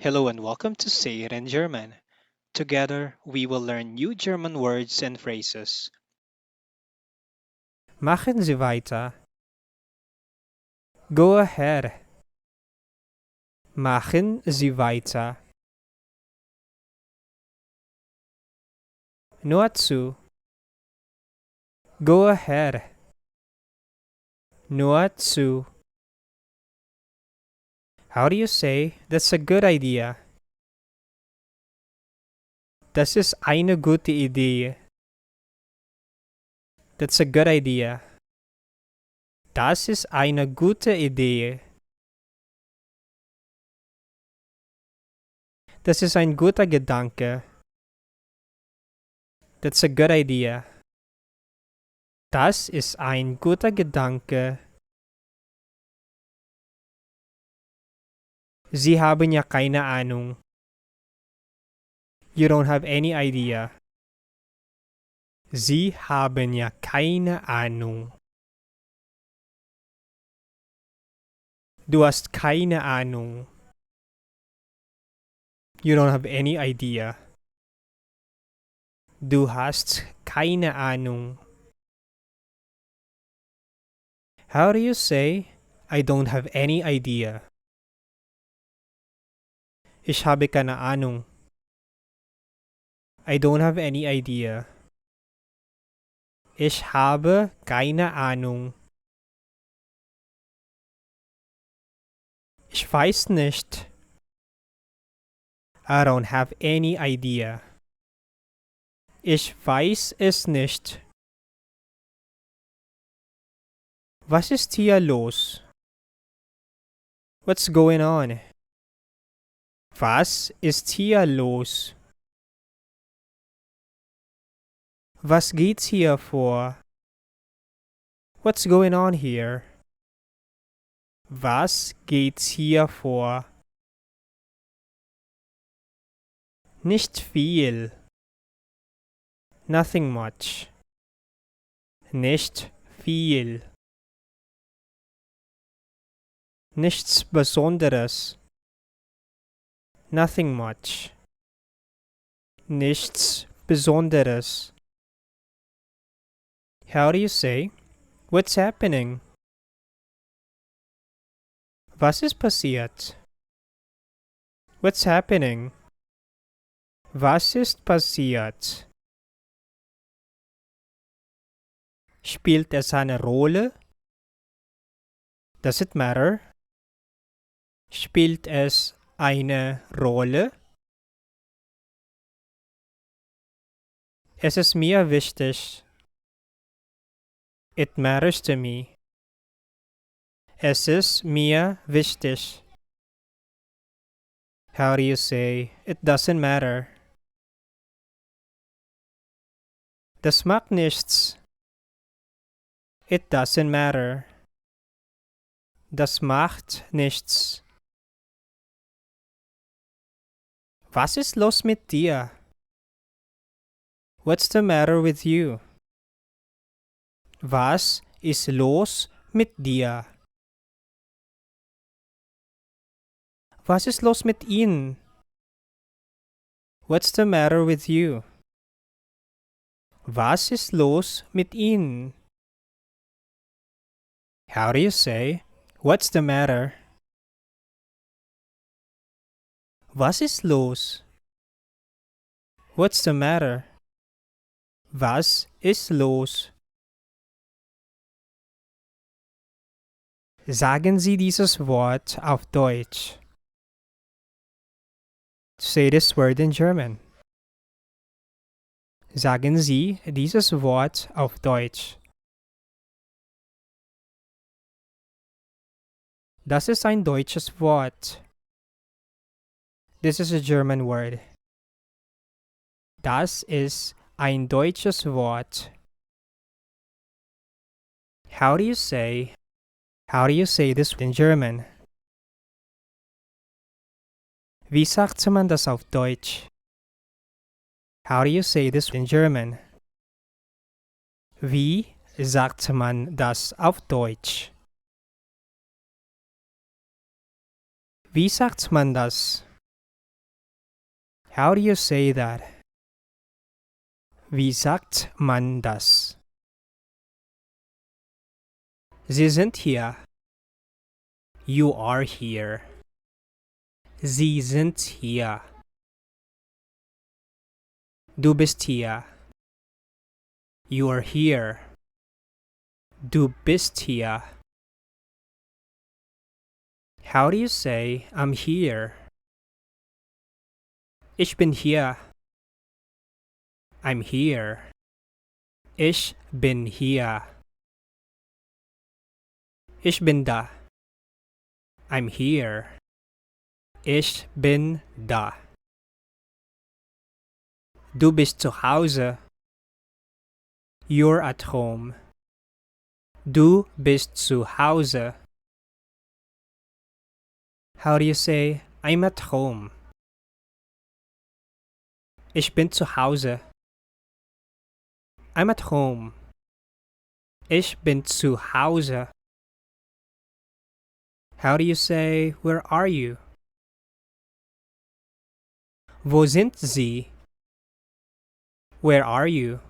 Hello and welcome to Say It in German. Together, we will learn new German words and phrases. Machen Sie weiter. Go ahead. Machen Sie weiter. Nur zu. Go ahead. Nur zu. How do you say that's a good idea? Das ist eine gute Idee. That's a good idea. Das ist eine gute Idee. Das ist ein guter Gedanke. That's a good idea. Das ist ein guter Gedanke. Sie haben ja keine Ahnung. You don't have any idea. Sie haben ja keine Ahnung. Du hast keine Ahnung. You don't have any idea. Du hast keine Ahnung. How do you say, I don't have any idea? Ich habe keine Ahnung. I don't have any idea. Ich habe keine Ahnung. Ich weiß nicht. I don't have any idea. Ich weiß es nicht. Was ist hier los? What's going on? Was ist hier los? Was geht's hier vor? What's going on here? Was geht's hier vor? Nicht viel. Nothing much. Nicht viel. Nichts Besonderes. Nothing much. Nichts Besonderes. How do you say, what's happening? Was ist passiert? What's happening? Was ist passiert? Spielt es eine Rolle? Does it matter? Spielt es eine Rolle? Es ist mir wichtig. It matters to me. Es ist mir wichtig. How do you say, it doesn't matter? Das macht nichts. It doesn't matter. Das macht nichts. Was ist los mit dir? What's the matter with you? Was ist los mit dir? Was ist los mit Ihnen? What's the matter with you? Was ist los mit Ihnen? How do you say, what's the matter? Was ist los? What's the matter? Was ist los? Sagen Sie dieses Wort auf Deutsch. Say this word in German. Sagen Sie dieses Wort auf Deutsch. Das ist ein deutsches Wort. This is a German word. Das ist ein deutsches Wort. How do you say this in German? Wie sagt man das auf Deutsch? How do you say this in German? Wie sagt man das auf Deutsch? Wie sagt man das? How do you say that? Wie sagt man das? Sie sind hier. You are here. Sie sind hier. Du bist hier. You are here. Du bist hier. How do you say I'm here? Ich bin hier. I'm here. Ich bin hier. Ich bin da. I'm here. Ich bin da. Du bist zu Hause. You're at home. Du bist zu Hause. How do you say I'm at home? Ich bin zu Hause. I'm at home. Ich bin zu Hause. How do you say where are you? Wo sind Sie? Where are you?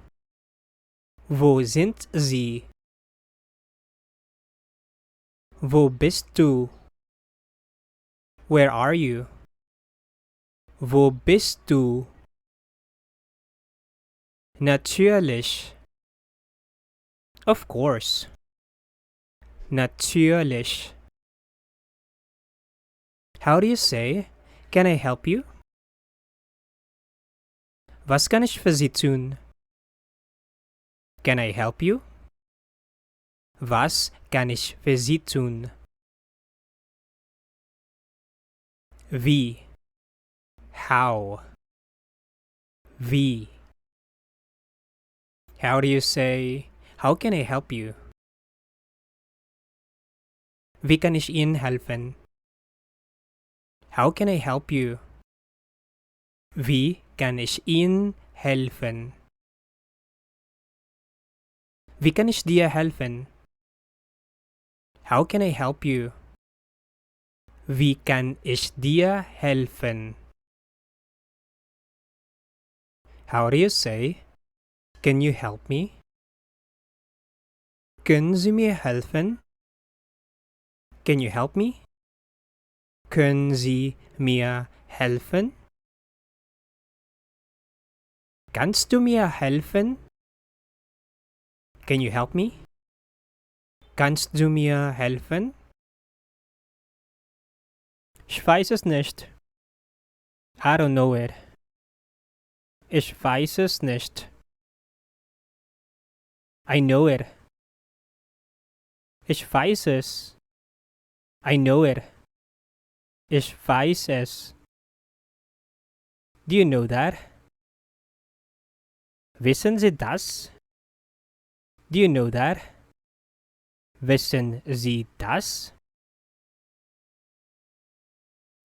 Wo sind Sie? Wo bist du? Where are you? Wo bist du? Natürlich. Of course. Natürlich. How do you say, can I help you? Was kann ich für Sie tun? Can I help you? Was kann ich für Sie tun? Wie? How? Wie? How do you say, how can I help you? Wie kann ich Ihnen helfen? How can I help you? Wie kann ich Ihnen helfen? Wie kann ich dir helfen? How can I help you? Wie kann ich dir helfen? How do you say, can you help me? Können Sie mir helfen? Can you help me? Können Sie mir helfen? Kannst du mir helfen? Can you help me? Kannst du mir helfen? Ich weiß es nicht. I don't know it. Ich weiß es nicht. I know it. Ich weiß es. I know it. Ich weiß es. Do you know that? Wissen Sie das? Do you know that? Wissen Sie das?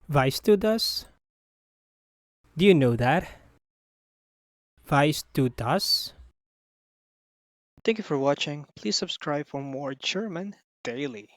Weißt du das? Do you know that? Weißt du das? Thank you for watching. Please subscribe for more German daily.